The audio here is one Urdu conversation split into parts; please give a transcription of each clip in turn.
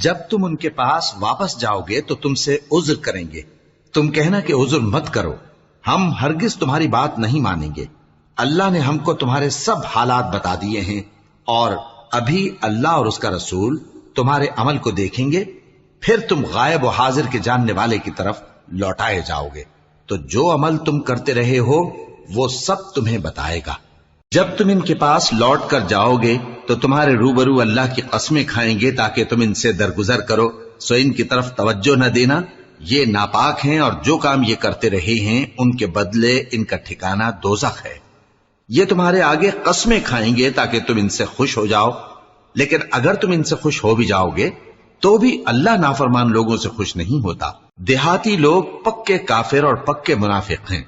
جب تم ان کے پاس واپس جاؤ گے تو تم سے عذر کریں گے، تم کہنا کہ عذر مت کرو، ہم ہرگز تمہاری بات نہیں مانیں گے۔ اللہ نے ہم کو تمہارے سب حالات بتا دیے ہیں، اور ابھی اللہ اور اس کا رسول تمہارے عمل کو دیکھیں گے، پھر تم غائب و حاضر کے جاننے والے کی طرف لوٹائے جاؤ گے، تو جو عمل تم کرتے رہے ہو وہ سب تمہیں بتائے گا۔ جب تم ان کے پاس لوٹ کر جاؤ گے تو تمہارے روبرو اللہ کی قسمیں کھائیں گے تاکہ تم ان سے درگزر کرو، سو ان کی طرف توجہ نہ دینا، یہ ناپاک ہیں اور جو کام یہ کرتے رہے ہیں ان کے بدلے ان کا ٹھکانہ دوزخ ہے۔ یہ تمہارے آگے قسمیں کھائیں گے تاکہ تم ان سے خوش ہو جاؤ، لیکن اگر تم ان سے خوش ہو بھی جاؤ گے تو بھی اللہ نافرمان لوگوں سے خوش نہیں ہوتا۔ دیہاتی لوگ پکے کافر اور پکے منافق ہیں،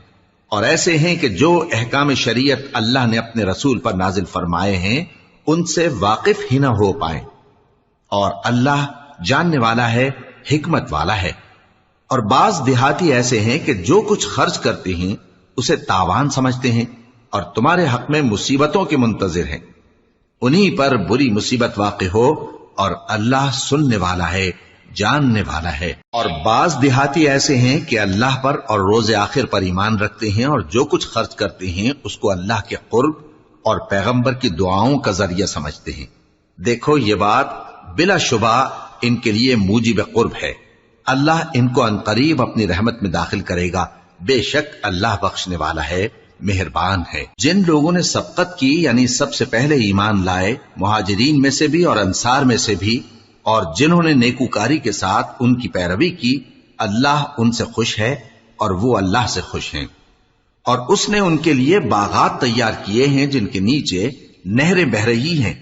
اور ایسے ہیں کہ جو احکام شریعت اللہ نے اپنے رسول پر نازل فرمائے ہیں ان سے واقف ہی نہ ہو پائیں، اور اللہ جاننے والا ہے، حکمت والا ہے۔ اور بعض دیہاتی ایسے ہیں کہ جو کچھ خرچ کرتے ہیں اسے تاوان سمجھتے ہیں اور تمہارے حق میں مصیبتوں کے منتظر ہیں، انہی پر بری مصیبت واقع ہو، اور اللہ سننے والا ہے، جاننے والا ہے۔ اور بعض دیہاتی ایسے ہیں کہ اللہ پر اور روز آخر پر ایمان رکھتے ہیں، اور جو کچھ خرچ کرتے ہیں اس کو اللہ کے قرب اور پیغمبر کی دعاؤں کا ذریعہ سمجھتے ہیں۔ دیکھو یہ بات بلا شبہ ان کے لیے موجب قرب ہے، اللہ ان کو عنقریب اپنی رحمت میں داخل کرے گا، بے شک اللہ بخشنے والا ہے، مہربان ہے۔ جن لوگوں نے سبقت کی یعنی سب سے پہلے ایمان لائے، مہاجرین میں سے بھی اور انصار میں سے بھی، اور جنہوں نے نیکوکاری کے ساتھ ان کی پیروی کی، اللہ ان سے خوش ہے اور وہ اللہ سے خوش ہیں۔ اور اس نے ان کے لیے باغات تیار کیے ہیں جن کے نیچے نہریں بہہ رہی ہیں،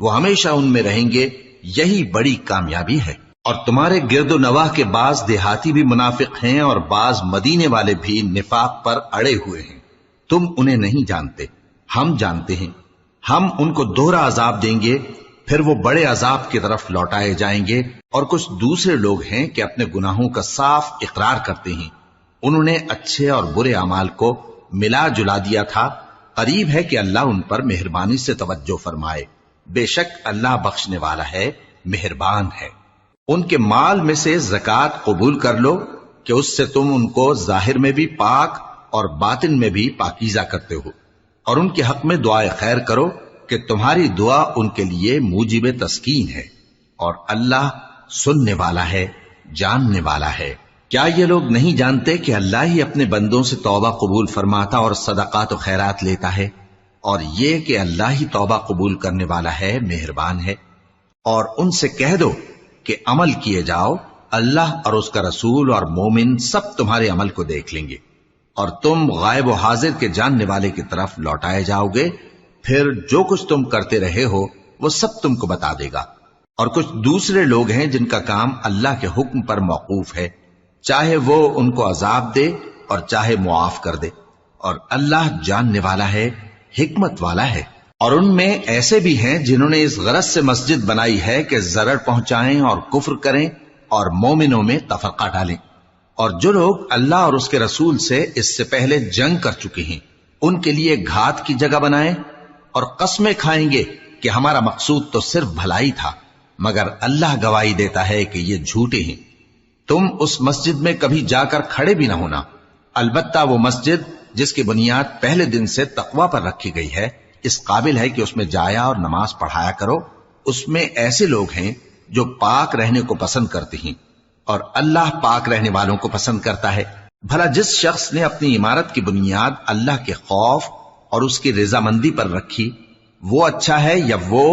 وہ ہمیشہ ان میں رہیں گے، یہی بڑی کامیابی ہے۔ اور تمہارے گرد و نواح کے بعض دیہاتی بھی منافق ہیں اور بعض مدینے والے بھی نفاق پر اڑے ہوئے ہیں، تم انہیں نہیں جانتے، ہم جانتے ہیں۔ ہم ان کو دوہرا عذاب دیں گے، پھر وہ بڑے عذاب کی طرف لوٹائے جائیں گے۔ اور کچھ دوسرے لوگ ہیں کہ اپنے گناہوں کا صاف اقرار کرتے ہیں، انہوں نے اچھے اور برے اعمال کو ملا جلا دیا تھا، قریب ہے کہ اللہ ان پر مہربانی سے توجہ فرمائے، بے شک اللہ بخشنے والا ہے، مہربان ہے۔ ان کے مال میں سے زکوٰۃ قبول کر لو کہ اس سے تم ان کو ظاہر میں بھی پاک اور باطن میں بھی پاکیزہ کرتے ہو، اور ان کے حق میں دعائے خیر کرو کہ تمہاری دعا ان کے لیے موجب تسکین ہے، اور اللہ سننے والا ہے، جاننے والا ہے۔ کیا یہ لوگ نہیں جانتے کہ اللہ ہی اپنے بندوں سے توبہ قبول فرماتا اور صدقات و خیرات لیتا ہے، اور یہ کہ اللہ ہی توبہ قبول کرنے والا ہے، مہربان ہے۔ اور ان سے کہہ دو کہ عمل کیے جاؤ، اللہ اور اس کا رسول اور مومن سب تمہارے عمل کو دیکھ لیں گے، اور تم غائب و حاضر کے جاننے والے کی طرف لوٹائے جاؤ گے، پھر جو کچھ تم کرتے رہے ہو وہ سب تم کو بتا دے گا۔ اور کچھ دوسرے لوگ ہیں جن کا کام اللہ کے حکم پر موقوف ہے، چاہے وہ ان کو عذاب دے اور چاہے معاف کر دے، اور اللہ جاننے والا ہے، حکمت والا ہے۔ اور ان میں ایسے بھی ہیں جنہوں نے اس غرض سے مسجد بنائی ہے کہ ضرر پہنچائیں اور کفر کریں اور مومنوں میں تفرقہ ڈالیں، اور جو لوگ اللہ اور اس کے رسول سے اس سے پہلے جنگ کر چکے ہیں ان کے لیے گھات کی جگہ بنائیں، اور قسمیں کھائیں گے کہ ہمارا مقصود تو صرف بھلائی تھا، مگر اللہ گواہی دیتا ہے کہ یہ جھوٹے ہیں۔ تم اس مسجد میں کبھی جا کر کھڑے بھی نہ ہونا، البتہ وہ مسجد جس کی بنیاد پہلے دن سے تقوی پر رکھی گئی ہے اس قابل ہے کہ اس میں جایا اور نماز پڑھایا کرو۔ اس میں ایسے لوگ ہیں جو پاک رہنے کو پسند کرتے ہیں، اور اللہ پاک رہنے والوں کو پسند کرتا ہے۔ بھلا جس شخص نے اپنی عمارت کی بنیاد اللہ کے خوف اور اس کی رضامندی پر رکھی، وہ اچھا ہے یا وہ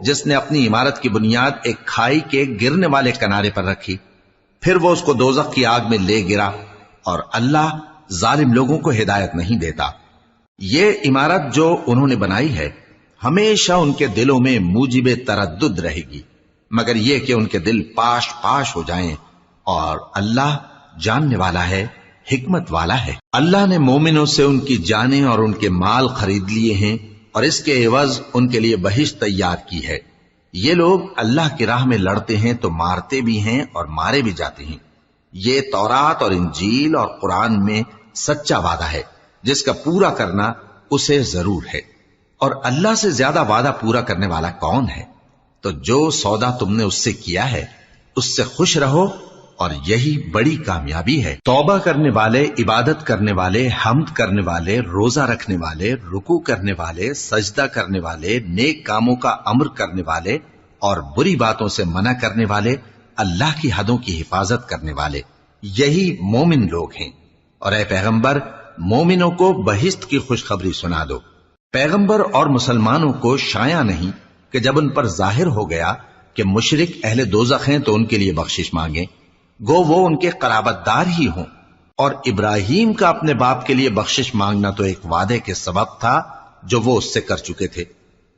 جس نے اپنی عمارت کی بنیاد ایک کھائی کے گرنے والے کنارے پر رکھی، پھر وہ اس کو دوزخ کی آگ میں لے گرا، اور اللہ ظالم لوگوں کو ہدایت نہیں دیتا۔ یہ عمارت جو انہوں نے بنائی ہے ہمیشہ ان کے دلوں میں موجب تردد رہے گی، مگر یہ کہ ان کے دل پاش پاش ہو جائیں، اور اللہ جاننے والا ہے، حکمت والا ہے۔ اللہ نے مومنوں سے ان کی جانیں اور ان کے مال خرید لیے ہیں، اور اس کے عوض ان کے لیے بہشت تیار کی ہے۔ یہ لوگ اللہ کی راہ میں لڑتے ہیں تو مارتے بھی ہیں اور مارے بھی جاتے ہیں۔ یہ تورات اور انجیل اور قرآن میں سچا وعدہ ہے جس کا پورا کرنا اسے ضرور ہے، اور اللہ سے زیادہ وعدہ پورا کرنے والا کون ہے؟ تو جو سودا تم نے اس سے کیا ہے اس سے خوش رہو اور یہی بڑی کامیابی ہے۔ توبہ کرنے والے، عبادت کرنے والے، حمد کرنے والے، روزہ رکھنے والے، رکوع کرنے والے، سجدہ کرنے والے، نیک کاموں کا امر کرنے والے اور بری باتوں سے منع کرنے والے، اللہ کی حدوں کی حفاظت کرنے والے، یہی مومن لوگ ہیں۔ اور اے پیغمبر، مومنوں کو بہشت کی خوشخبری سنا دو۔ پیغمبر اور مسلمانوں کو شایع نہیں کہ جب ان پر ظاہر ہو گیا کہ مشرک اہل دوزخ ہیں تو ان کے لیے بخشش مانگیں، گو وہ ان کے قرابت دار ہی ہوں۔ اور ابراہیم کا اپنے باپ کے لیے بخشش مانگنا تو ایک وعدے کے سبب تھا جو وہ اس سے کر چکے تھے،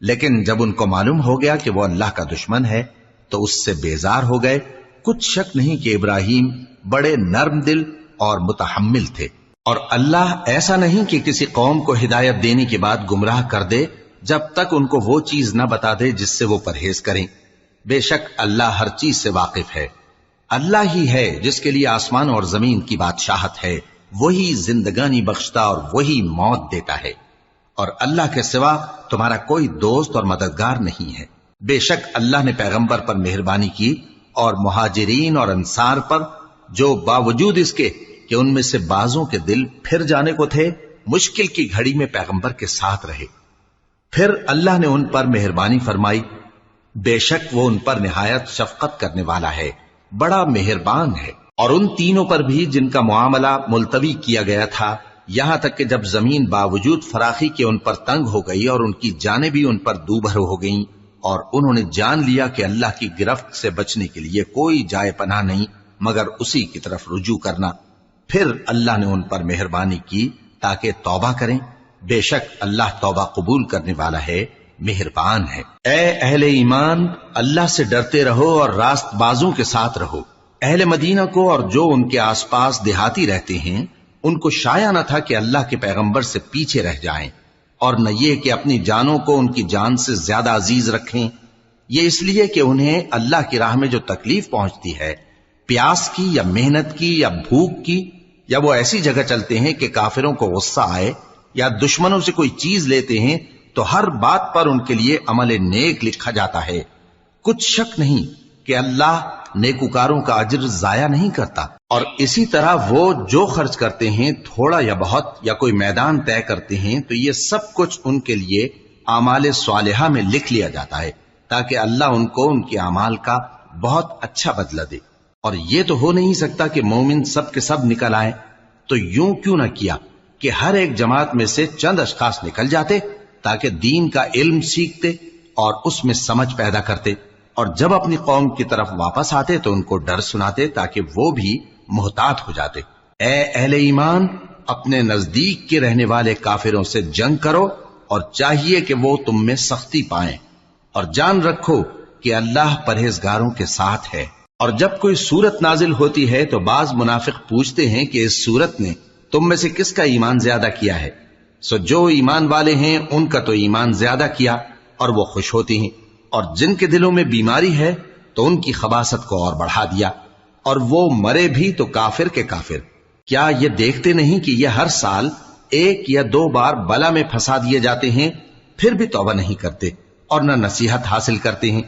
لیکن جب ان کو معلوم ہو گیا کہ وہ اللہ کا دشمن ہے تو اس سے بیزار ہو گئے۔ کچھ شک نہیں کہ ابراہیم بڑے نرم دل اور متحمل تھے، اور اللہ ایسا نہیں کہ کسی قوم کو ہدایت دینے کے بعد گمراہ کر دے جب تک ان کو وہ چیز نہ بتا دے جس سے وہ پرہیز کریں۔ بے شک اللہ ہر چیز سے واقف ہے۔ اللہ ہی ہے جس کے لیے آسمان اور زمین کی بادشاہت ہے، وہی زندگانی بخشتا اور وہی موت دیتا ہے، اور اللہ کے سوا تمہارا کوئی دوست اور مددگار نہیں ہے۔ بے شک اللہ نے پیغمبر پر مہربانی کی اور مہاجرین اور انصار پر، جو باوجود اس کے کہ ان میں سے بعضوں کے دل پھر جانے کو تھے، مشکل کی گھڑی میں پیغمبر کے ساتھ رہے۔ پھر اللہ نے ان پر مہربانی فرمائی، بے شک وہ ان پر نہایت شفقت کرنے والا ہے، بڑا مہربان ہے۔ اور ان تینوں پر بھی جن کا معاملہ ملتوی کیا گیا تھا، یہاں تک کہ جب زمین باوجود فراخی کے ان پر تنگ ہو گئی اور ان کی جانیں بھی ان پر دوبھر ہو گئیں، اور انہوں نے جان لیا کہ اللہ کی گرفت سے بچنے کے لیے کوئی جائے پناہ نہیں مگر اسی کی طرف رجوع کرنا، پھر اللہ نے ان پر مہربانی کی تاکہ توبہ کریں۔ بے شک اللہ توبہ قبول کرنے والا ہے، مہربان ہے۔ اے اہل ایمان، اللہ سے ڈرتے رہو اور راست بازوں کے ساتھ رہو۔ اہل مدینہ کو اور جو ان کے آس پاس دیہاتی رہتے ہیں، ان کو شایع نہ تھا کہ اللہ کے پیغمبر سے پیچھے رہ جائیں، اور نہ یہ کہ اپنی جانوں کو ان کی جان سے زیادہ عزیز رکھیں۔ یہ اس لیے کہ انہیں اللہ کی راہ میں جو تکلیف پہنچتی ہے، پیاس کی یا محنت کی یا بھوک کی، یا وہ ایسی جگہ چلتے ہیں کہ کافروں کو غصہ آئے یا دشمنوں سے کوئی چیز لیتے ہیں، تو ہر بات پر ان کے لیے عمل نیک لکھا جاتا ہے۔ کچھ شک نہیں کہ اللہ نیکوکاروں کا اجر ضائع نہیں کرتا۔ اور اسی طرح وہ جو خرچ کرتے ہیں، تھوڑا یا بہت، یا کوئی میدان طے کرتے ہیں، تو یہ سب کچھ ان کے لیے اعمال صالحہ میں لکھ لیا جاتا ہے، تاکہ اللہ ان کو ان کے اعمال کا بہت اچھا بدلہ دے۔ اور یہ تو ہو نہیں سکتا کہ مومن سب کے سب نکل آئیں، تو یوں کیوں نہ کیا کہ ہر ایک جماعت میں سے چند اشخاص نکل جاتے تاکہ دین کا علم سیکھتے اور اس میں سمجھ پیدا کرتے، اور جب اپنی قوم کی طرف واپس آتے تو ان کو ڈر سناتے تاکہ وہ بھی محتاط ہو جاتے۔ اے اہل ایمان، اپنے نزدیک کے رہنے والے کافروں سے جنگ کرو، اور چاہیے کہ وہ تم میں سختی پائیں، اور جان رکھو کہ اللہ پرہیزگاروں کے ساتھ ہے۔ اور جب کوئی سورت نازل ہوتی ہے تو بعض منافق پوچھتے ہیں کہ اس سورت نے تم میں سے کس کا ایمان زیادہ کیا ہے؟ سو جو ایمان والے ہیں ان کا تو ایمان زیادہ کیا اور وہ خوش ہوتی ہیں، اور جن کے دلوں میں بیماری ہے تو ان کی خباثت کو اور بڑھا دیا، اور وہ مرے بھی تو کافر کے کافر۔ کیا یہ دیکھتے نہیں کہ یہ ہر سال 1 یا 2 بار بلا میں پھنسا دیے جاتے ہیں، پھر بھی توبہ نہیں کرتے اور نہ نصیحت حاصل کرتے ہیں؟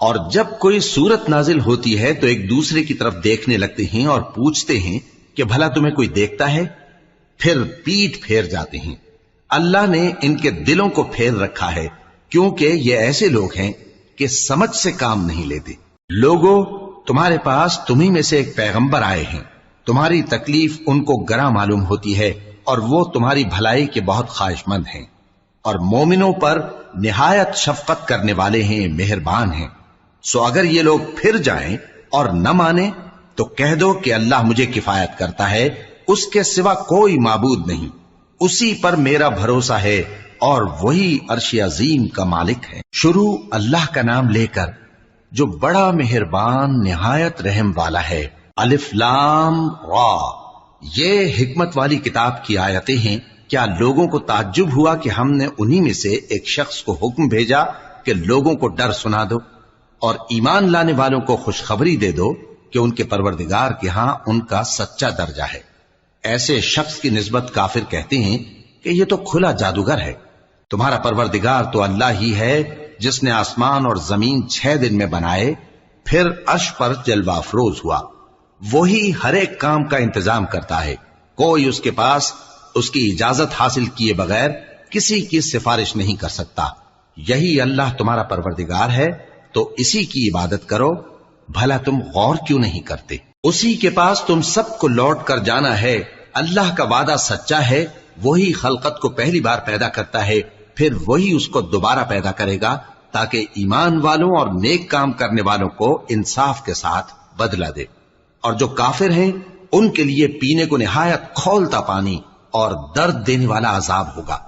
اور جب کوئی سورت نازل ہوتی ہے تو ایک دوسرے کی طرف دیکھنے لگتے ہیں اور پوچھتے ہیں کہ بھلا تمہیں کوئی دیکھتا ہے؟ پھر پیٹھ پھیر جاتے ہیں۔ اللہ نے ان کے دلوں کو پھیر رکھا ہے، کیونکہ یہ ایسے لوگ ہیں کہ سمجھ سے کام نہیں لیتے۔ لوگوں، تمہارے پاس تمہیں میں سے ایک پیغمبر آئے ہیں، تمہاری تکلیف ان کو گراں معلوم ہوتی ہے اور وہ تمہاری بھلائی کے بہت خواہش مند ہیں، اور مومنوں پر نہایت شفقت کرنے والے ہیں، مہربان ہیں۔ سو اگر یہ لوگ پھر جائیں اور نہ مانیں تو کہہ دو کہ اللہ مجھے کفایت کرتا ہے، اس کے سوا کوئی معبود نہیں، اسی پر میرا بھروسہ ہے اور وہی عرش عظیم کا مالک ہے۔ شروع اللہ کا نام لے کر جو بڑا مہربان نہایت رحم والا ہے۔ الف لام را، یہ حکمت والی کتاب کی آیتیں ہیں۔ کیا لوگوں کو تعجب ہوا کہ ہم نے انہی میں سے ایک شخص کو حکم بھیجا کہ لوگوں کو ڈر سنا دو اور ایمان لانے والوں کو خوشخبری دے دو کہ ان کے پروردگار کے ہاں ان کا سچا درجہ ہے۔ ایسے شخص کی نسبت کافر کہتے ہیں کہ یہ تو کھلا جادوگر ہے۔ تمہارا پروردگار تو اللہ ہی ہے جس نے آسمان اور زمین 6 دن میں بنائے پھر عرش پر جلوہ افروز ہوا۔ وہی ہر ایک کام کا انتظام کرتا ہے، کوئی اس کے پاس اس کی اجازت حاصل کیے بغیر کسی کی سفارش نہیں کر سکتا۔ یہی اللہ تمہارا پروردگار ہے، تو اسی کی عبادت کرو، بھلا تم غور کیوں نہیں کرتے؟ اسی کے پاس تم سب کو لوٹ کر جانا ہے۔ اللہ کا وعدہ سچا ہے، وہی خلقت کو پہلی بار پیدا کرتا ہے، پھر وہی اس کو دوبارہ پیدا کرے گا تاکہ ایمان والوں اور نیک کام کرنے والوں کو انصاف کے ساتھ بدلہ دے، اور جو کافر ہیں ان کے لیے پینے کو نہایت کھولتا پانی اور درد دینے والا عذاب ہوگا،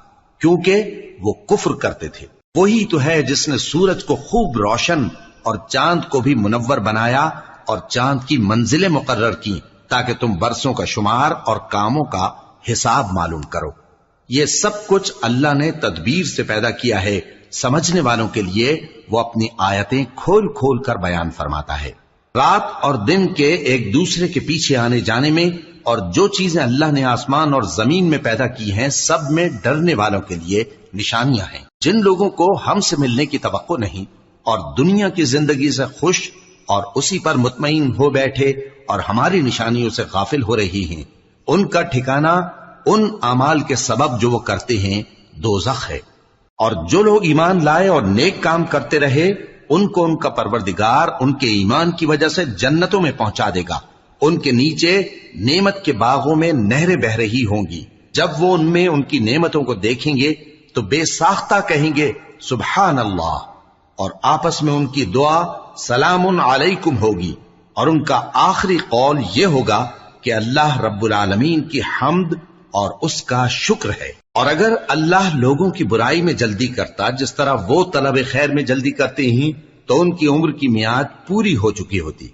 کیونکہ وہ کفر کرتے تھے۔ وہی تو ہے جس نے سورج کو خوب روشن اور چاند کو بھی منور بنایا اور چاند کی منزلیں مقرر کی تاکہ تم برسوں کا شمار اور کاموں کا حساب معلوم کرو۔ یہ سب کچھ اللہ نے تدبیر سے پیدا کیا ہے، سمجھنے والوں کے لیے وہ اپنی آیتیں کھول کھول کر بیان فرماتا ہے۔ رات اور دن کے ایک دوسرے کے پیچھے آنے جانے میں اور جو چیزیں اللہ نے آسمان اور زمین میں پیدا کی ہیں سب میں ڈرنے والوں کے لیے نشانیاں ہیں۔ جن لوگوں کو ہم سے ملنے کی توقع نہیں اور دنیا کی زندگی سے خوش اور اسی پر مطمئن ہو بیٹھے اور ہماری نشانیوں سے غافل ہو رہی ہیں، ان کا ٹھکانہ ان اعمال کے سبب جو وہ کرتے ہیں دوزخ ہے۔ اور جو لوگ ایمان لائے اور نیک کام کرتے رہے ان کو ان کا پروردگار ان کے ایمان کی وجہ سے جنتوں میں پہنچا دے گا، ان کے نیچے نعمت کے باغوں میں نہریں بہ رہی ہوں گی۔ جب وہ ان میں ان کی نعمتوں کو دیکھیں گے تو بے ساختہ کہیں گے سبحان اللہ، اور آپس میں ان کی دعا سلام علیکم ہوگی، اور ان کا آخری قول یہ ہوگا کہ اللہ رب العالمین کی حمد اور اس کا شکر ہے۔ اور اگر اللہ لوگوں کی برائی میں جلدی کرتا جس طرح وہ طلب خیر میں جلدی کرتے ہیں تو ان کی عمر کی میعاد پوری ہو چکی ہوتی۔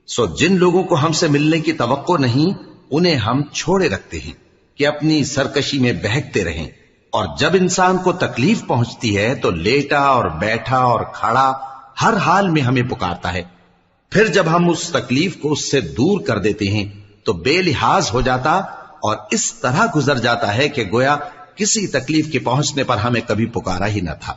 سو جن لوگوں کو ہم سے ملنے کی توقع نہیں انہیں ہم چھوڑے رکھتے ہیں کہ اپنی سرکشی میں بہکتے رہیں، اور جب انسان کو تکلیف پہنچتی ہے تو لیٹا اور بیٹھا اور کھڑا ہر حال میں ہمیں پکارتا ہے، پھر جب ہم اس تکلیف کو اس سے دور کر دیتے ہیں تو بے لحاظ ہو جاتا اور اس طرح گزر جاتا ہے کہ گویا کسی تکلیف کے پہنچنے پر ہمیں کبھی پکارا ہی نہ تھا۔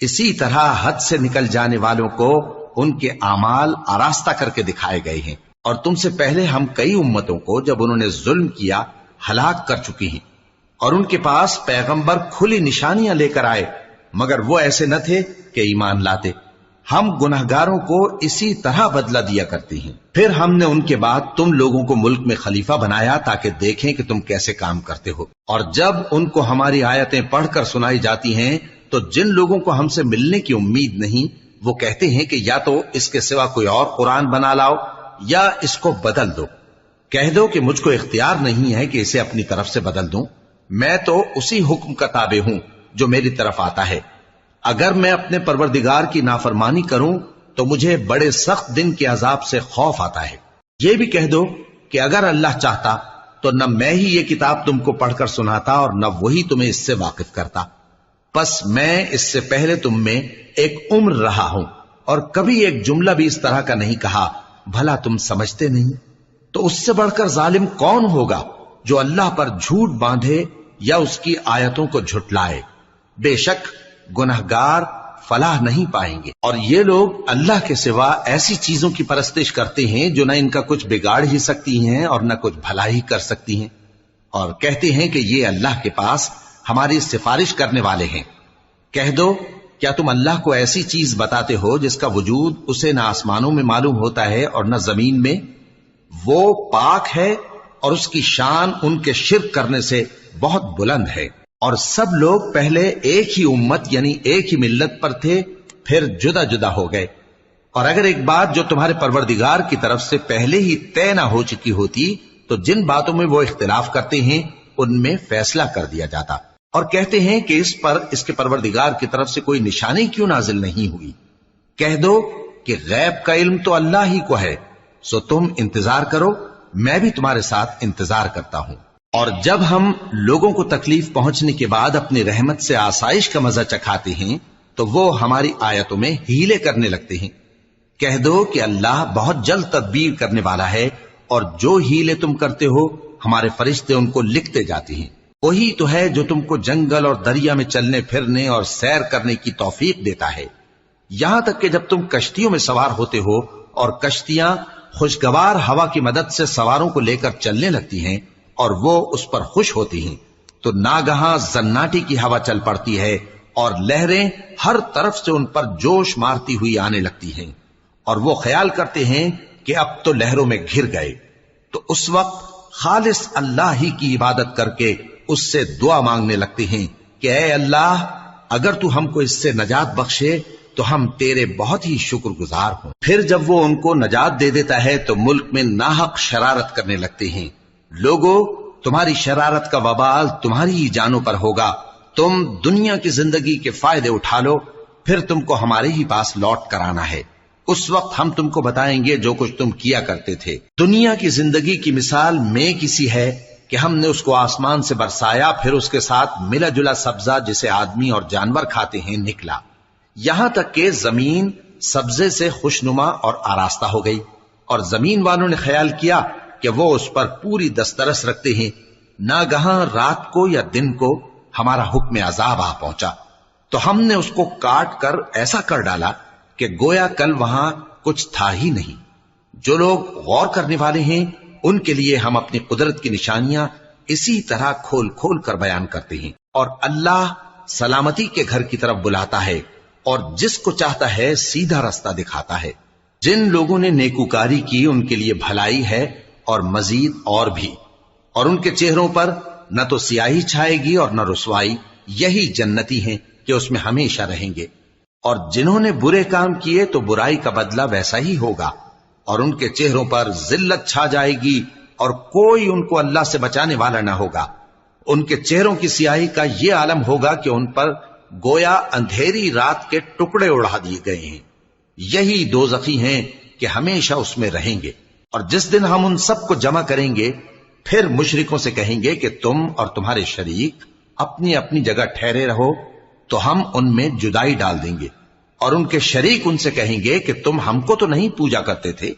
اسی طرح حد سے نکل جانے والوں کو ان کے اعمال آراستہ کر کے دکھائے گئے ہیں، اور تم سے پہلے ہم کئی امتوں کو جب انہوں نے ظلم کیا ہلاک کر چکی ہیں، اور ان کے پاس پیغمبر کھلی نشانیاں لے کر آئے مگر وہ ایسے نہ تھے کہ ایمان لاتے۔ ہم گنہگاروں کو اسی طرح بدلہ دیا کرتے ہیں۔ پھر ہم نے ان کے بعد تم لوگوں کو ملک میں خلیفہ بنایا تاکہ دیکھیں کہ تم کیسے کام کرتے ہو، اور جب ان کو ہماری آیتیں پڑھ کر سنائی جاتی ہیں تو جن لوگوں کو ہم سے ملنے کی امید نہیں وہ کہتے ہیں کہ یا تو اس کے سوا کوئی اور قرآن بنا لاؤ یا اس کو بدل دو۔ کہہ دو کہ مجھ کو اختیار نہیں ہے کہ اسے اپنی طرف سے بدل دوں، میں تو اسی حکم کا تابع ہوں جو میری طرف آتا ہے۔ اگر میں اپنے پروردگار کی نافرمانی کروں تو مجھے بڑے سخت دن کے عذاب سے خوف آتا ہے۔ یہ بھی کہہ دو کہ اگر اللہ چاہتا تو نہ میں ہی یہ کتاب تم کو پڑھ کر سناتا اور نہ وہی تمہیں اس سے واقف کرتا، پس میں اس سے پہلے تم میں ایک عمر رہا ہوں اور کبھی ایک جملہ بھی اس طرح کا نہیں کہا، بھلا تم سمجھتے نہیں؟ تو اس سے بڑھ کر ظالم کون ہوگا جو اللہ پر جھوٹ باندھے یا اس کی آیتوں کو جھٹلائے؟ بے شک گنہگار فلاح نہیں پائیں گے۔ اور یہ لوگ اللہ کے سوا ایسی چیزوں کی پرستش کرتے ہیں جو نہ ان کا کچھ بگاڑ ہی سکتی ہیں اور نہ کچھ بھلا ہی کر سکتی ہیں، اور کہتے ہیں کہ یہ اللہ کے پاس ہماری سفارش کرنے والے ہیں۔ کہہ دو کیا تم اللہ کو ایسی چیز بتاتے ہو جس کا وجود اسے نہ آسمانوں میں معلوم ہوتا ہے اور نہ زمین میں؟ وہ پاک ہے اور اس کی شان ان کے شرک کرنے سے بہت بلند ہے۔ اور سب لوگ پہلے ایک ہی امت یعنی ایک ہی ملت پر تھے، پھر جدا جدا ہو گئے، اور اگر ایک بات جو تمہارے پروردگار کی طرف سے پہلے ہی طے نہ ہو چکی ہوتی تو جن باتوں میں وہ اختلاف کرتے ہیں ان میں فیصلہ کر دیا جاتا۔ اور کہتے ہیں کہ اس پر اس کے پروردگار کی طرف سے کوئی نشانی کیوں نازل نہیں ہوئی؟ کہہ دو کہ غیب کا علم تو اللہ ہی کو ہے، سو تم انتظار کرو، میں بھی تمہارے ساتھ انتظار کرتا ہوں۔ اور جب ہم لوگوں کو تکلیف پہنچنے کے بعد اپنی رحمت سے آسائش کا مزہ چکھاتے ہیں تو وہ ہماری آیتوں میں ہیلے کرنے لگتے ہیں۔ کہہ دو کہ اللہ بہت جلد تدبیر کرنے والا ہے، اور جو ہیلے تم کرتے ہو ہمارے فرشتے ان کو لکھتے جاتے ہیں۔ وہی تو ہے جو تم کو جنگل اور دریا میں چلنے پھرنے اور سیر کرنے کی توفیق دیتا ہے، یہاں تک کہ جب تم کشتیوں میں سوار ہوتے ہو اور کشتیاں خوشگوار ہوا کی مدد سے سواروں کو لے کر چلنے لگتی ہیں اور وہ اس پر خوش ہوتی ہیں، تو ناگہاں زناٹی کی ہوا چل پڑتی ہے اور لہریں ہر طرف سے ان پر جوش مارتی ہوئی آنے لگتی ہیں، اور وہ خیال کرتے ہیں کہ اب تو لہروں میں گھر گئے، تو اس وقت خالص اللہ ہی کی عبادت کر کے اس سے دعا مانگنے لگتے ہیں کہ اے اللہ، اگر تو ہم کو اس سے نجات بخشے تو ہم تیرے بہت ہی شکر گزار ہوں۔ پھر جب وہ ان کو نجات دے دیتا ہے تو ملک میں ناحق شرارت کرنے لگتے ہیں۔ لوگو، تمہاری شرارت کا وبال تمہاری ہی جانوں پر ہوگا، تم دنیا کی زندگی کے فائدے اٹھا لو، پھر تم کو ہمارے ہی پاس لوٹ کر آنا ہے، اس وقت ہم تم کو بتائیں گے جو کچھ تم کیا کرتے تھے۔ دنیا کی زندگی کی مثال میں کسی ہے کہ ہم نے اس کو آسمان سے برسایا، پھر اس کے ساتھ ملا جلا سبزہ جسے آدمی اور جانور کھاتے ہیں نکلا، یہاں تک کہ زمین سبزے سے خوشنما اور آراستہ ہو گئی، اور زمین والوں نے خیال کیا کہ وہ اس پر پوری دسترس رکھتے ہیں۔ ناگہاں رات کو یا دن کو ہمارا حکم عذاب آ پہنچا، تو ہم نے اس کو کاٹ کر ایسا کر ڈالا کہ گویا کل وہاں کچھ تھا ہی نہیں۔ جو لوگ غور کرنے والے ہیں ان کے لیے ہم اپنی قدرت کی نشانیاں اسی طرح کھول کھول کر بیان کرتے ہیں، اور اللہ سلامتی کے گھر کی طرف بلاتا ہے اور جس کو چاہتا ہے سیدھا رستہ دکھاتا ہے۔ جن لوگوں نے نیکوکاری کی ان کے لیے بھلائی ہے اور مزید اور بھی، اور ان کے چہروں پر نہ تو سیاہی چھائے گی اور نہ رسوائی، یہی جنتی ہیں کہ اس میں ہمیشہ رہیں گے۔ اور جنہوں نے برے کام کیے تو برائی کا بدلہ ویسا ہی ہوگا، اور ان کے چہروں پر ذلت چھا جائے گی اور کوئی ان کو اللہ سے بچانے والا نہ ہوگا۔ ان کے چہروں کی سیاہی کا یہ عالم ہوگا کہ ان پر گویا اندھیری رات کے ٹکڑے اڑا دیے گئے ہیں، یہی دوزخی ہیں کہ ہمیشہ اس میں رہیں گے۔ اور جس دن ہم ان سب کو جمع کریں گے، پھر مشرکوں سے کہیں گے کہ تم اور تمہارے شریک اپنی اپنی جگہ ٹھہرے رہو، تو ہم ان میں جدائی ڈال دیں گے، اور ان کے شریک ان سے کہیں گے کہ تم ہم کو تو نہیں پوجا کرتے تھے،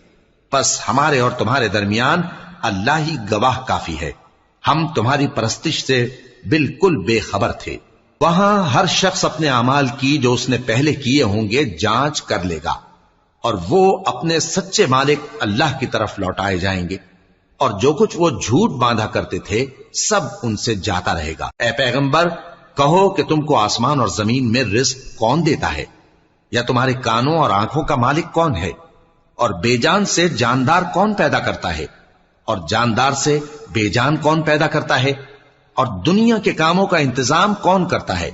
بس ہمارے اور تمہارے درمیان اللہ ہی گواہ کافی ہے، ہم تمہاری پرستش سے بالکل بے خبر تھے۔ وہاں ہر شخص اپنے اعمال کی جو اس نے پہلے کیے ہوں گے جانچ کر لے گا، اور وہ اپنے سچے مالک اللہ کی طرف لوٹائے جائیں گے، اور جو کچھ وہ جھوٹ باندھا کرتے تھے سب ان سے جاتا رہے گا۔ اے پیغمبر، کہو کہ تم کو آسمان اور زمین میں رزق کون دیتا ہے، یا تمہارے کانوں اور آنکھوں کا مالک کون ہے، اور بے جان سے جاندار کون پیدا کرتا ہے، اور جاندار سے بے جان کون پیدا کرتا ہے، اور دنیا کے کاموں کا انتظام کون کرتا ہے؟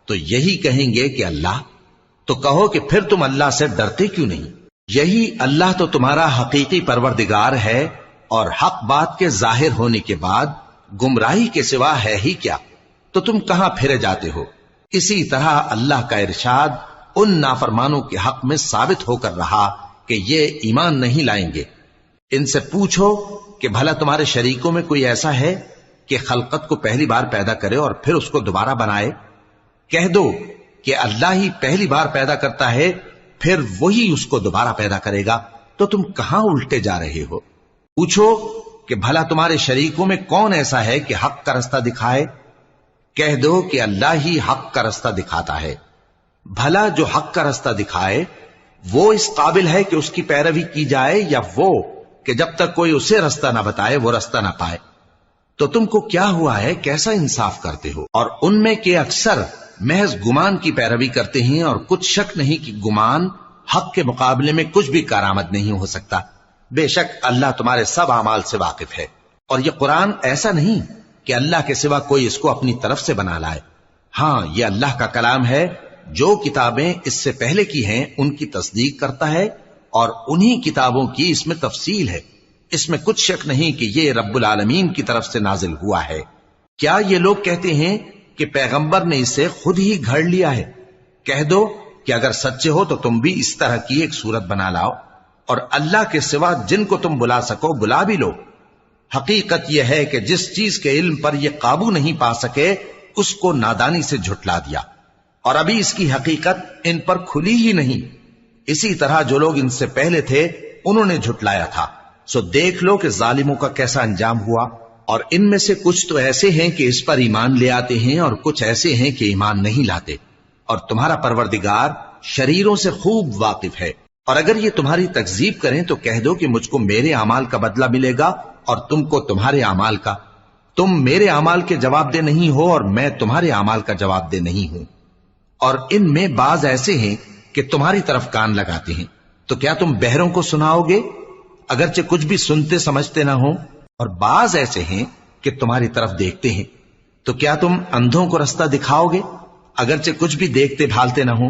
تو یہی کہیں گے کہ اللہ۔ تو کہو کہ پھر تم اللہ سے ڈرتے کیوں نہیں؟ یہی اللہ تو تمہارا حقیقی پروردگار ہے، اور حق بات کے ظاہر ہونے کے بعد گمراہی کے سوا ہے ہی کیا؟ تو تم کہاں پھرے جاتے ہو؟ اسی طرح اللہ کا ارشاد ان نافرمانوں کے حق میں ثابت ہو کر رہا کہ یہ ایمان نہیں لائیں گے۔ ان سے پوچھو کہ بھلا تمہارے شریکوں میں کوئی ایسا ہے کہ خلقت کو پہلی بار پیدا کرے اور پھر اس کو دوبارہ بنائے؟ کہہ دو کہ اللہ ہی پہلی بار پیدا کرتا ہے، پھر وہی اس کو دوبارہ پیدا کرے گا، تو تم کہاں الٹے جا رہے ہو؟ پوچھو کہ بھلا تمہارے شریکوں میں کون ایسا ہے کہ حق کا رستہ دکھائے؟ کہہ دو کہ اللہ ہی حق کا رستہ دکھاتا ہے۔ بھلا جو حق کا رستہ دکھائے وہ اس قابل ہے کہ اس کی پیروی کی جائے، یا وہ کہ جب تک کوئی اسے رستہ نہ بتائے وہ رستہ نہ پائے؟ تو تم کو کیا ہوا ہے، کیسا انصاف کرتے ہو؟ اور ان میں کے اکثر محض گمان کی پیروی کرتے ہیں، اور کچھ شک نہیں کہ گمان حق کے مقابلے میں کچھ بھی کارآمد نہیں ہو سکتا۔ بے شک اللہ تمہارے سب اعمال سے واقف ہے، اور یہ قرآن ایسا نہیں کہ اللہ کے سوا کوئی اس کو اپنی طرف سے بنا لائے۔ ہاں، یہ اللہ کا کلام ہے، جو کتابیں اس سے پہلے کی ہیں ان کی تصدیق کرتا ہے، اور انہی کتابوں کی اس میں تفصیل ہے۔ اس میں کچھ شک نہیں کہ یہ رب العالمین کی طرف سے نازل ہوا ہے۔ کیا یہ لوگ کہتے ہیں کہ پیغمبر نے اسے خود ہی گھڑ لیا ہے؟ کہہ دو کہ اگر سچے ہو تو تم بھی اس طرح کی ایک صورت بنا لاؤ، اور اللہ کے سوا جن کو تم بلا سکو بلا بھی لو۔ حقیقت یہ ہے کہ جس چیز کے علم پر یہ قابو نہیں پا سکے اس کو نادانی سے جھٹلا دیا، اور ابھی اس کی حقیقت ان پر کھلی ہی نہیں۔ اسی طرح جو لوگ ان سے پہلے تھے انہوں نے جھٹلایا تھا، سو دیکھ لو کہ ظالموں کا کیسا انجام ہوا۔ اور ان میں سے کچھ تو ایسے ہیں کہ اس پر ایمان لے آتے ہیں، اور کچھ ایسے ہیں کہ ایمان نہیں لاتے، اور تمہارا پروردگار شریروں سے خوب واقف ہے۔ اور اگر یہ تمہاری تکذیب کریں تو کہہ دو کہ مجھ کو میرے اعمال کا بدلہ ملے گا اور تم کو تمہارے اعمال کا. تم میرے اعمال کے جواب دہ نہیں ہو اور میں تمہارے اعمال کا جواب دہ نہیں ہوں. اور ان میں بعض ایسے ہیں کہ تمہاری طرف کان لگاتے ہیں، تو کیا تم بہروں کو سناؤ گے اگرچہ کچھ بھی سنتے سمجھتے نہ ہو؟ اور بعض ایسے ہیں کہ تمہاری طرف دیکھتے ہیں، تو کیا تم اندھوں کو رستہ دکھاؤ گے اگرچہ کچھ بھی دیکھتے بھالتے نہ ہو؟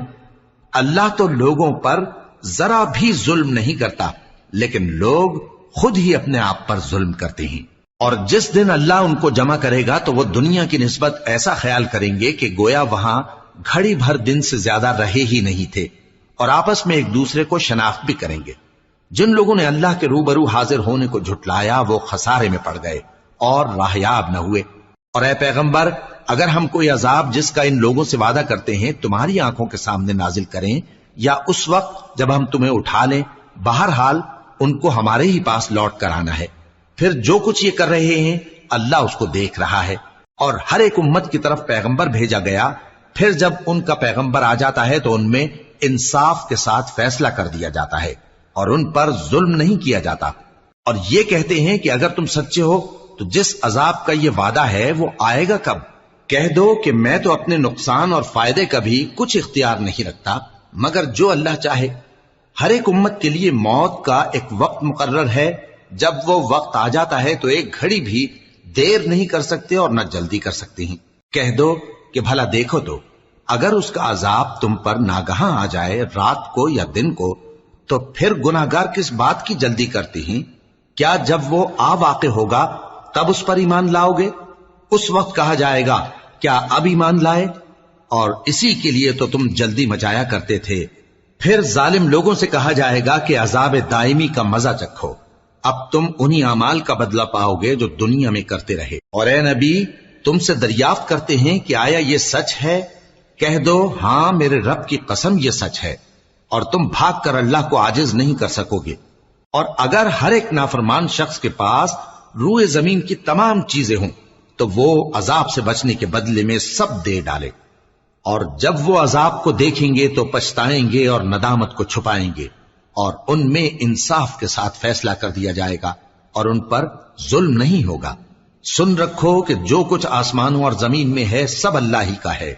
اللہ تو لوگوں پر ذرا بھی ظلم نہیں کرتا، لیکن لوگ خود ہی اپنے آپ پر ظلم کرتے ہیں. اور جس دن اللہ ان کو جمع کرے گا تو وہ دنیا کی نسبت ایسا خیال کریں گے کہ گویا وہاں گھڑی بھر دن سے زیادہ رہے ہی نہیں تھے، اور آپس میں ایک دوسرے کو شناخت بھی کریں گے. جن لوگوں نے اللہ کے روبرو حاضر ہونے کو جھٹلایا وہ خسارے میں پڑ گئے اور راہیاب نہ ہوئے. اور اے پیغمبر، اگر ہم کوئی عذاب جس کا ان لوگوں سے وعدہ کرتے ہیں تمہاری آنکھوں کے سامنے نازل کریں یا اس وقت جب ہم تمہیں اٹھا لیں، بہرحال ان کو ہمارے ہی پاس لوٹ کر آنا ہے. پھر جو کچھ یہ کر رہے ہیں اللہ اس کو دیکھ رہا ہے. اور ہر ایک امت کی طرف پیغمبر بھیجا گیا، پھر جب ان کا پیغمبر آ جاتا ہے تو ان میں انصاف کے ساتھ فیصلہ کر دیا جاتا ہے اور ان پر ظلم نہیں کیا جاتا. اور یہ کہتے ہیں کہ اگر تم سچے ہو تو جس عذاب کا یہ وعدہ ہے وہ آئے گا کب؟ کہہ دو کہ میں تو اپنے نقصان اور فائدے کا بھی کچھ اختیار نہیں رکھتا مگر جو اللہ چاہے. ہر ایک امت کے لیے موت کا ایک وقت مقرر ہے، جب وہ وقت آ جاتا ہے تو ایک گھڑی بھی دیر نہیں کر سکتے اور نہ جلدی کر سکتے ہیں. کہہ دو کہ بھلا دیکھو تو اگر اس کا عذاب تم پر ناگہاں آ جائے رات کو یا دن کو تو پھر گناہگار کس بات کی جلدی کرتے ہیں؟ کیا جب وہ آ واقع ہوگا تب اس پر ایمان لاؤ گے؟ اس وقت کہا جائے گا کیا اب ایمان لائے؟ اور اسی کے لیے تو تم جلدی مچایا کرتے تھے. پھر ظالم لوگوں سے کہا جائے گا کہ عذاب دائمی کا مزہ چکھو، اب تم انہی اعمال کا بدلہ پاؤ گے جو دنیا میں کرتے رہے. اور اے نبی، تم سے دریافت کرتے ہیں کہ آیا یہ سچ ہے؟ کہہ دو ہاں میرے رب کی قسم یہ سچ ہے، اور تم بھاگ کر اللہ کو عاجز نہیں کر سکو گے. اور اگر ہر ایک نافرمان شخص کے پاس روئے زمین کی تمام چیزیں ہوں تو وہ عذاب سے بچنے کے بدلے میں سب دے ڈالے، اور جب وہ عذاب کو دیکھیں گے تو پچھتائیں گے اور ندامت کو چھپائیں گے، اور ان میں انصاف کے ساتھ فیصلہ کر دیا جائے گا اور ان پر ظلم نہیں ہوگا. سن رکھو کہ جو کچھ آسمانوں اور زمین میں ہے سب اللہ ہی کا ہے.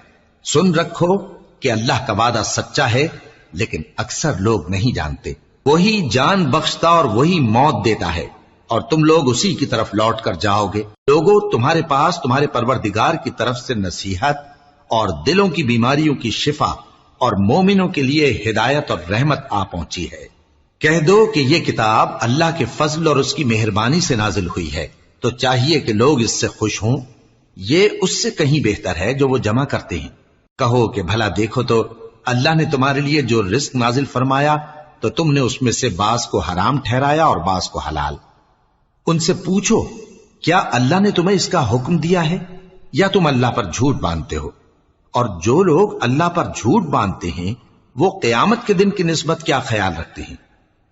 سن رکھو کہ اللہ کا وعدہ سچا ہے، لیکن اکثر لوگ نہیں جانتے. وہی جان بخشتا اور وہی موت دیتا ہے، اور تم لوگ اسی کی طرف لوٹ کر جاؤ گے. لوگوں، تمہارے پاس تمہارے پروردگار کی طرف سے نصیحت اور دلوں کی بیماریوں کی شفا اور مومنوں کے لیے ہدایت اور رحمت آ پہنچی ہے. کہہ دو کہ یہ کتاب اللہ کے فضل اور اس کی مہربانی سے نازل ہوئی ہے، تو چاہیے کہ لوگ اس سے خوش ہوں. یہ اس سے کہیں بہتر ہے جو وہ جمع کرتے ہیں. کہو کہ بھلا دیکھو تو اللہ نے تمہارے لیے جو رزق نازل فرمایا تو تم نے اس میں سے بعض کو حرام ٹھہرایا اور بعض کو حلال. ان سے پوچھو کیا اللہ نے تمہیں اس کا حکم دیا ہے یا تم اللہ پر جھوٹ باندھتے ہو؟ اور جو لوگ اللہ پر جھوٹ باندھتے ہیں وہ قیامت کے دن کی نسبت کیا خیال رکھتے ہیں؟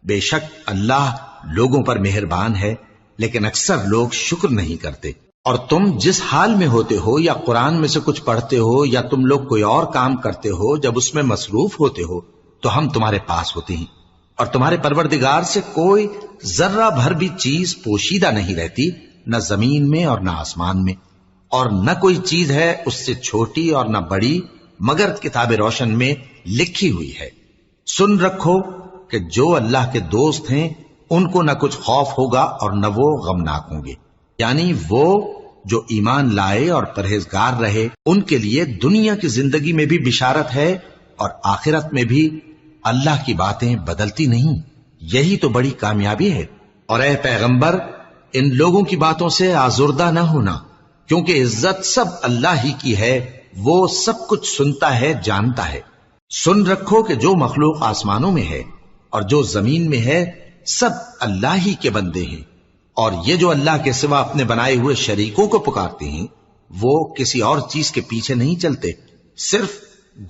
بے شک اللہ لوگوں پر مہربان ہے، لیکن اکثر لوگ شکر نہیں کرتے. اور تم جس حال میں ہوتے ہو یا قرآن میں سے کچھ پڑھتے ہو یا تم لوگ کوئی اور کام کرتے ہو، جب اس میں مصروف ہوتے ہو تو ہم تمہارے پاس ہوتے ہیں، اور تمہارے پروردگار سے کوئی ذرہ بھر بھی چیز پوشیدہ نہیں رہتی، نہ زمین میں اور نہ آسمان میں، اور نہ کوئی چیز ہے اس سے چھوٹی اور نہ بڑی مگر کتاب روشن میں لکھی ہوئی ہے. سن رکھو کہ جو اللہ کے دوست ہیں ان کو نہ کچھ خوف ہوگا اور نہ وہ غمناک ہوں گے. یعنی وہ جو ایمان لائے اور پرہیزگار رہے ان کے لیے دنیا کی زندگی میں بھی بشارت ہے اور آخرت میں بھی. اللہ کی باتیں بدلتی نہیں، یہی تو بڑی کامیابی ہے. اور اے پیغمبر، ان لوگوں کی باتوں سے آزردہ نہ ہونا، کیونکہ عزت سب اللہ ہی کی ہے، وہ سب کچھ سنتا ہے، جانتا ہے. سن رکھو کہ جو مخلوق آسمانوں میں ہے اور جو زمین میں ہے سب اللہ ہی کے بندے ہیں، اور یہ جو اللہ کے سوا اپنے بنائے ہوئے شریکوں کو پکارتے ہیں وہ کسی اور چیز کے پیچھے نہیں چلتے، صرف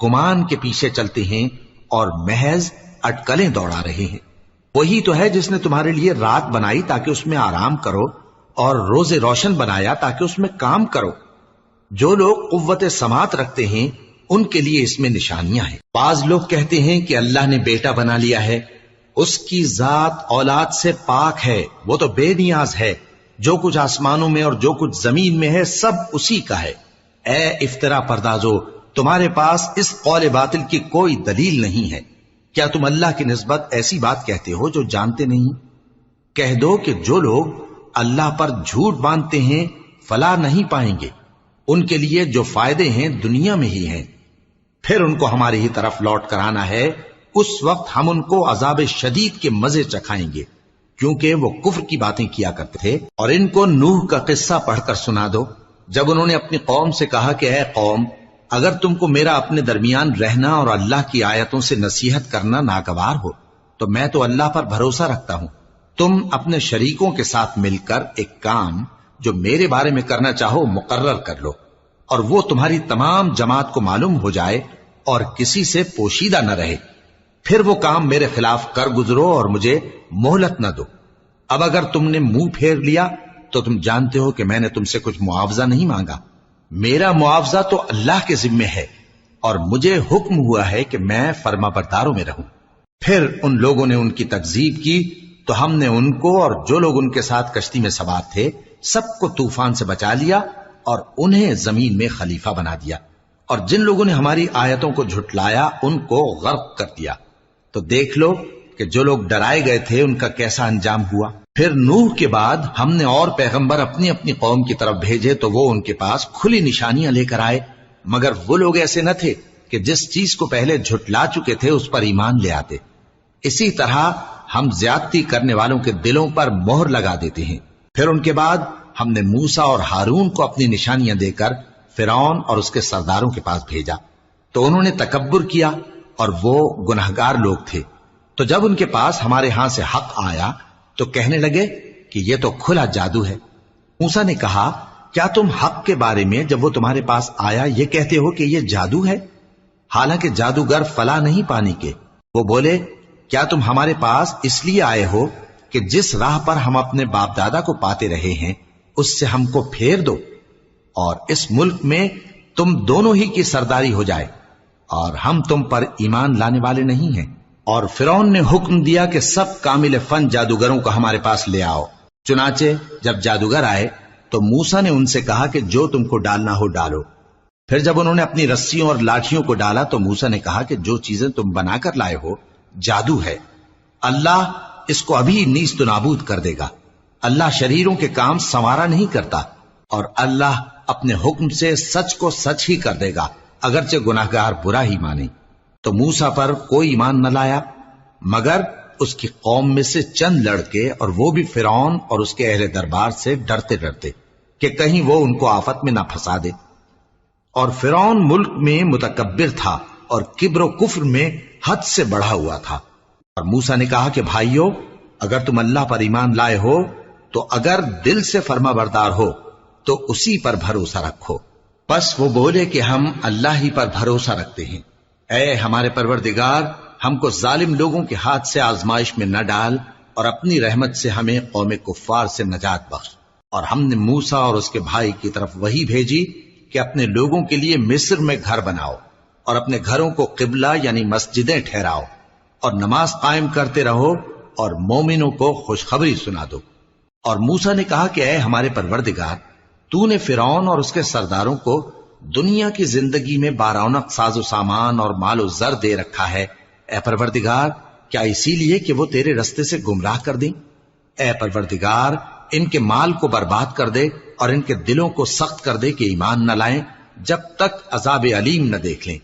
گمان کے پیچھے چلتے ہیں اور محض اٹکلیں دوڑا رہے ہیں. وہی تو ہے جس نے تمہارے لیے رات بنائی تاکہ اس میں آرام کرو اور روز روشن بنایا تاکہ اس میں کام کرو. جو لوگ قوت سماعت رکھتے ہیں ان کے لیے اس میں نشانیاں ہیں. بعض لوگ کہتے ہیں کہ اللہ نے بیٹا بنا لیا ہے، اس کی ذات اولاد سے پاک ہے، وہ تو بے نیاز ہے، جو کچھ آسمانوں میں اور جو کچھ زمین میں ہے سب اسی کا ہے۔ اے افترا پردازو، تمہارے پاس اس قول باطل کی کوئی دلیل نہیں ہے، کیا تم اللہ کی نسبت ایسی بات کہتے ہو جو جانتے نہیں؟ کہہ دو کہ جو لوگ اللہ پر جھوٹ باندھتے ہیں فلاح نہیں پائیں گے، ان کے لیے جو فائدے ہیں دنیا میں ہی ہیں، پھر ان کو ہماری ہی طرف لوٹ کر آنا ہے، اس وقت ہم ان کو عذاب شدید کے مزے چکھائیں گے، کیونکہ وہ کفر کی باتیں کیا کرتے تھے۔ اور ان کو نوح کا قصہ پڑھ کر سنا دو، جب انہوں نے اپنی قوم سے کہا کہ اے قوم، اگر تم کو میرا اپنے درمیان رہنا اور اللہ کی آیتوں سے نصیحت کرنا ناگوار ہو تو میں تو اللہ پر بھروسہ رکھتا ہوں، تم اپنے شریکوں کے ساتھ مل کر ایک کام جو میرے بارے میں کرنا چاہو مقرر کر لو، اور وہ تمہاری تمام جماعت کو معلوم ہو جائے اور کسی سے پوشیدہ نہ رہے، پھر وہ کام میرے خلاف کر گزرو اور مجھے مہلت نہ دو۔ اب اگر تم نے منہ پھیر لیا تو تم جانتے ہو کہ میں نے تم سے کچھ معاوضہ نہیں مانگا، میرا معاوضہ تو اللہ کے ذمے ہے، اور مجھے حکم ہوا ہے کہ میں فرما برداروں میں رہوں۔ پھر ان لوگوں نے ان کی تکذیب کی تو ہم نے ان کو اور جو لوگ ان کے ساتھ کشتی میں سوار تھے سب کو طوفان سے بچا لیا اور انہیں زمین میں خلیفہ بنا دیا، اور جن لوگوں نے ہماری آیتوں کو جھٹلایا ان کو غرق کر دیا۔ تو دیکھ لو کہ جو لوگ ڈرائے گئے تھے ان کا کیسا انجام ہوا۔ پھر نوح کے بعد ہم نے اور پیغمبر اپنی اپنی قوم کی طرف بھیجے تو وہ ان کے پاس کھلی نشانیاں لے کر آئے، مگر وہ لوگ ایسے نہ تھے کہ جس چیز کو پہلے جھٹلا چکے تھے اس پر ایمان لے آتے۔ اسی طرح ہم زیادتی کرنے والوں کے دلوں پر مہر لگا دیتے ہیں۔ پھر ان کے بعد ہم نے موسیٰ اور ہارون کو اپنی نشانیاں دے کر فرعون اور اس کے سرداروں کے پاس بھیجا، تو انہوں نے تکبر کیا اور وہ گناہگار لوگ تھے۔ تو جب ان کے پاس ہمارے ہاں سے حق آیا تو کہنے لگے کہ یہ تو کھلا جادو ہے۔ موسیٰ نے کہا، کیا تم حق کے بارے میں جب وہ تمہارے پاس آیا یہ کہتے ہو کہ یہ جادو ہے، حالانکہ جادوگر فلاح نہیں پانے کے؟ وہ بولے، کیا تم ہمارے پاس اس لیے آئے ہو کہ جس راہ پر ہم اپنے باپ دادا کو پاتے رہے ہیں اس سے ہم کو پھیر دو، اور اس ملک میں تم دونوں ہی کی سرداری ہو جائے، اور ہم تم پر ایمان لانے والے نہیں ہیں؟ اور فرعون نے حکم دیا کہ سب کامل فن جادوگروں کو ہمارے پاس لے آؤ۔ چنانچہ جب جادوگر آئے تو موسیٰ نے ان سے کہا کہ جو تم کو ڈالنا ہو ڈالو۔ پھر جب انہوں نے اپنی رسیوں اور لاٹھیوں کو ڈالا تو موسیٰ نے کہا کہ جو چیزیں تم بنا کر لائے ہو جادو ہے، اللہ اس کو ابھی نیست و نابود کر دے گا۔ اللہ شریروں کے کام سنوارا نہیں کرتا، اور اللہ اپنے حکم سے سچ کو سچ ہی کر دے گا، اگرچہ گناہگار برا ہی مانے۔ تو موسیٰ پر کوئی ایمان نہ لایا مگر اس کی قوم میں سے چند لڑکے، اور وہ بھی فرعون اور اس کے اہل دربار سے ڈرتے ڈرتے کہ کہیں وہ ان کو آفت میں نہ پھنسا دے۔ اور فرعون ملک میں متکبر تھا اور کبر و کفر میں حد سے بڑھا ہوا تھا۔ اور موسیٰ نے کہا کہ بھائیو، اگر تم اللہ پر ایمان لائے ہو تو اگر دل سے فرما بردار ہو تو اسی پر بھروسہ رکھو۔ پس وہ بولے کہ ہم اللہ ہی پر بھروسہ رکھتے ہیں۔ اے ہمارے پروردگار، ہم کو ظالم لوگوں کے ہاتھ سے آزمائش میں نہ ڈال، اور اپنی رحمت سے ہمیں قوم کفار سے نجات بخش۔ اور ہم نے موسیٰ اور اس کے بھائی کی طرف وحی بھیجی کہ اپنے لوگوں کے لیے مصر میں گھر بناؤ، اور اپنے گھروں کو قبلہ یعنی مسجدیں ٹھہراؤ، اور نماز قائم کرتے رہو، اور مومنوں کو خوشخبری سنا دو۔ اور موسیٰ نے کہا کہ اے ہمارے پروردگار، تو نے فرعون اور اس کے سرداروں کو دنیا کی زندگی میں بارونق ساز و سامان اور مال و زر دے رکھا ہے، اے پروردگار کیا اسی لیے کہ وہ تیرے رستے سے گمراہ کر دیں؟ اے پروردگار ان کے مال کو برباد کر دے اور ان کے دلوں کو سخت کر دے کہ ایمان نہ لائیں جب تک عذاب علیم نہ دیکھ لیں۔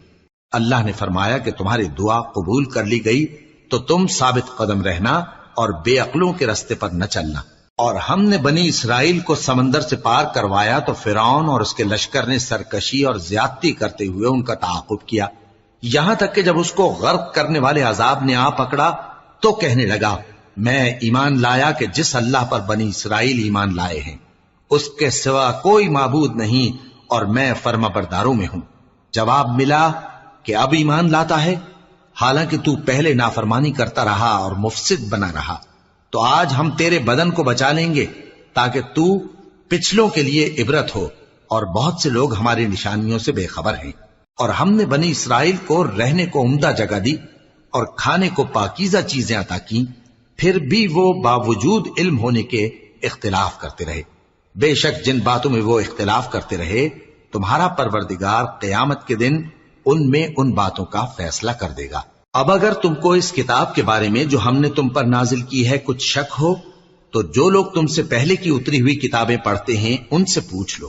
اللہ نے فرمایا کہ تمہاری دعا قبول کر لی گئی تو تم ثابت قدم رہنا اور بے عقلوں کے رستے پر نہ چلنا۔ اور ہم نے بنی اسرائیل کو سمندر سے پار کروایا تو فرعون اور اس کے لشکر نے سرکشی اور زیادتی کرتے ہوئے ان کا تعاقب کیا، یہاں تک کہ جب اس کو غرق کرنے والے عذاب نے آ پکڑا تو کہنے لگا، میں ایمان لایا کہ جس اللہ پر بنی اسرائیل ایمان لائے ہیں اس کے سوا کوئی معبود نہیں، اور میں فرما برداروں میں ہوں۔ جواب ملا کہ اب ایمان لاتا ہے، حالانکہ تو پہلے نافرمانی کرتا رہا اور مفسد بنا رہا، تو آج ہم تیرے بدن کو بچا لیں گے تاکہ تو پچھلوں کے لیے عبرت ہو، اور بہت سے لوگ ہماری نشانیوں سے بے خبر ہیں۔ اور ہم نے بنی اسرائیل کو رہنے کو عمدہ جگہ دی، اور کھانے کو پاکیزہ چیزیں عطا کی، پھر بھی وہ باوجود علم ہونے کے اختلاف کرتے رہے۔ بے شک جن باتوں میں وہ اختلاف کرتے رہے تمہارا پروردگار قیامت کے دن ان میں ان باتوں کا فیصلہ کر دے گا۔ اب اگر تم کو اس کتاب کے بارے میں جو ہم نے تم پر نازل کی ہے کچھ شک ہو تو جو لوگ تم سے پہلے کی اتری ہوئی کتابیں پڑھتے ہیں ان سے پوچھ لو،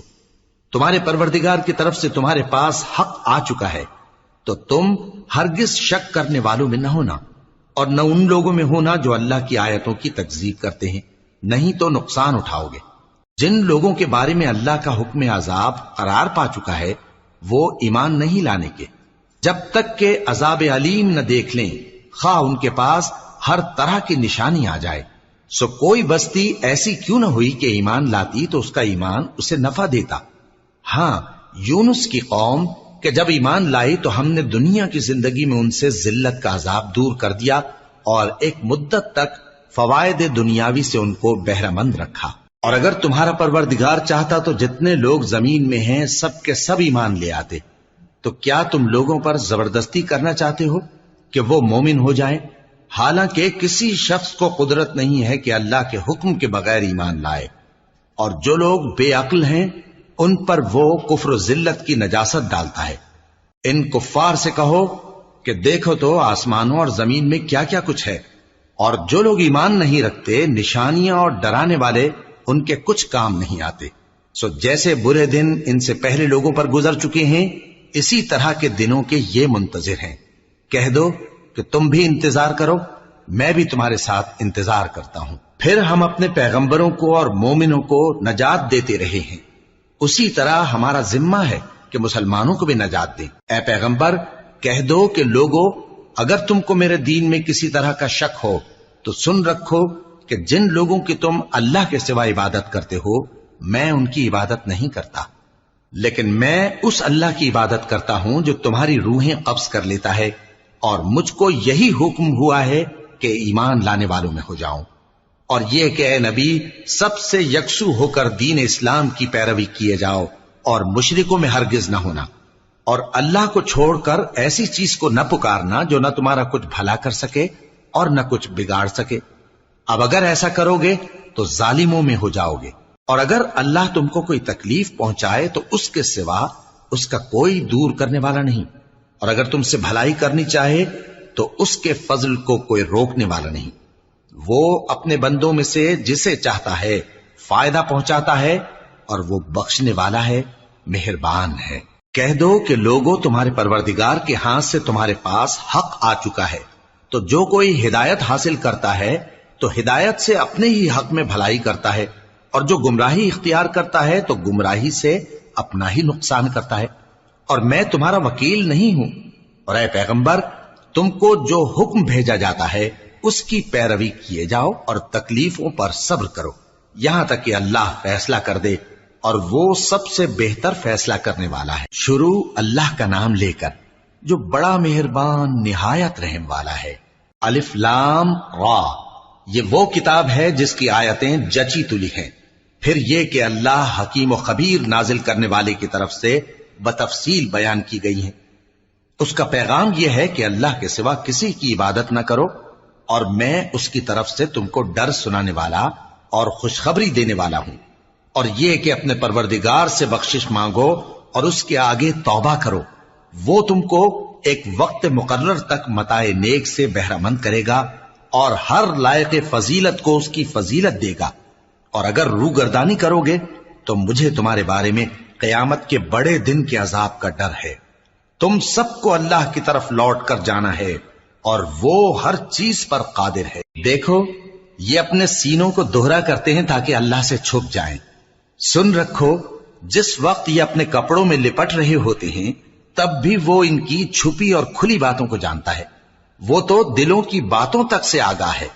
تمہارے پروردگار کی طرف سے تمہارے پاس حق آ چکا ہے تو تم ہرگز شک کرنے والوں میں نہ ہونا، اور نہ ان لوگوں میں ہونا جو اللہ کی آیتوں کی تکذیب کرتے ہیں، نہیں تو نقصان اٹھاؤ گے۔ جن لوگوں کے بارے میں اللہ کا حکم عذاب قرار پا چکا ہے وہ ایمان نہیں لانے کے جب تک کہ عذاب علیم نہ دیکھ لیں، خواہ ان کے پاس ہر طرح کی نشانی آ جائے۔ سو کوئی بستی ایسی کیوں نہ ہوئی کہ ایمان لاتی تو اس کا ایمان اسے نفع دیتا۔ ہاں، یونس کی قوم کہ جب ایمان لائی تو ہم نے دنیا کی زندگی میں ان سے ذلت کا عذاب دور کر دیا اور ایک مدت تک فوائد دنیاوی سے ان کو بہرہ مند رکھا۔ اور اگر تمہارا پروردگار چاہتا تو جتنے لوگ زمین میں ہیں سب کے سب ایمان لے آتے، تو کیا تم لوگوں پر زبردستی کرنا چاہتے ہو کہ وہ مومن ہو جائیں؟ حالانکہ کسی شخص کو قدرت نہیں ہے کہ اللہ کے حکم کے بغیر ایمان لائے، اور جو لوگ بے عقل ہیں ان پر وہ کفر و ذلت کی نجاست ڈالتا ہے۔ ان کفار سے کہو کہ دیکھو تو آسمانوں اور زمین میں کیا کیا کچھ ہے، اور جو لوگ ایمان نہیں رکھتے نشانیاں اور ڈرانے والے ان کے کچھ کام نہیں آتے۔ سو جیسے برے دن ان سے پہلے لوگوں پر گزر چکے ہیں اسی طرح کے دنوں کے یہ منتظر ہیں۔ کہہ دو کہ تم بھی انتظار کرو، میں بھی تمہارے ساتھ انتظار کرتا ہوں۔ پھر ہم اپنے پیغمبروں کو اور مومنوں کو نجات دیتے رہے ہیں، اسی طرح ہمارا ذمہ ہے کہ مسلمانوں کو بھی نجات دیں۔ اے پیغمبر کہہ دو کہ لوگو اگر تم کو میرے دین میں کسی طرح کا شک ہو تو سن رکھو کہ جن لوگوں کی تم اللہ کے سوا عبادت کرتے ہو میں ان کی عبادت نہیں کرتا، لیکن میں اس اللہ کی عبادت کرتا ہوں جو تمہاری روحیں قبض کر لیتا ہے، اور مجھ کو یہی حکم ہوا ہے کہ ایمان لانے والوں میں ہو جاؤں، اور یہ کہ اے نبی سب سے یکسو ہو کر دین اسلام کی پیروی کیے جاؤ اور مشرکوں میں ہرگز نہ ہونا، اور اللہ کو چھوڑ کر ایسی چیز کو نہ پکارنا جو نہ تمہارا کچھ بھلا کر سکے اور نہ کچھ بگاڑ سکے۔ اب اگر ایسا کرو گے تو ظالموں میں ہو جاؤ گے، اور اگر اللہ تم کو کوئی تکلیف پہنچائے تو اس کے سوا اس کا کوئی دور کرنے والا نہیں، اور اگر تم سے بھلائی کرنی چاہے تو اس کے فضل کو کوئی روکنے والا نہیں۔ وہ اپنے بندوں میں سے جسے چاہتا ہے فائدہ پہنچاتا ہے، اور وہ بخشنے والا ہے، مہربان ہے۔ کہہ دو کہ لوگوں تمہارے پروردگار کے ہاتھ سے تمہارے پاس حق آ چکا ہے، تو جو کوئی ہدایت حاصل کرتا ہے تو ہدایت سے اپنے ہی حق میں بھلائی کرتا ہے، اور جو گمراہی اختیار کرتا ہے تو گمراہی سے اپنا ہی نقصان کرتا ہے، اور میں تمہارا وکیل نہیں ہوں۔ اور اے پیغمبر تم کو جو حکم بھیجا جاتا ہے اس کی پیروی کیے جاؤ اور تکلیفوں پر صبر کرو یہاں تک کہ اللہ فیصلہ کر دے، اور وہ سب سے بہتر فیصلہ کرنے والا ہے۔ شروع اللہ کا نام لے کر جو بڑا مہربان نہایت رحم والا ہے۔ الف لام را، یہ وہ کتاب ہے جس کی آیتیں جچی تلی ہیں۔ پھر یہ کہ اللہ حکیم و خبیر نازل کرنے والے کی طرف سے بتفصیل بیان کی گئی ہیں۔ اس کا پیغام یہ ہے کہ اللہ کے سوا کسی کی عبادت نہ کرو، اور میں اس کی طرف سے تم کو ڈر سنانے والا اور خوشخبری دینے والا ہوں، اور یہ کہ اپنے پروردگار سے بخشش مانگو اور اس کے آگے توبہ کرو، وہ تم کو ایک وقت مقرر تک متاع نیک سے بہرہ مند کرے گا، اور ہر لائق فضیلت کو اس کی فضیلت دے گا۔ اور اگر روگردانی کرو گے تو مجھے تمہارے بارے میں قیامت کے بڑے دن کے عذاب کا ڈر ہے۔ تم سب کو اللہ کی طرف لوٹ کر جانا ہے، اور وہ ہر چیز پر قادر ہے۔ دیکھو یہ اپنے سینوں کو دوہرا کرتے ہیں تاکہ اللہ سے چھپ جائیں۔ سن رکھو جس وقت یہ اپنے کپڑوں میں لپٹ رہے ہوتے ہیں تب بھی وہ ان کی چھپی اور کھلی باتوں کو جانتا ہے، وہ تو دلوں کی باتوں تک سے آگاہ ہے۔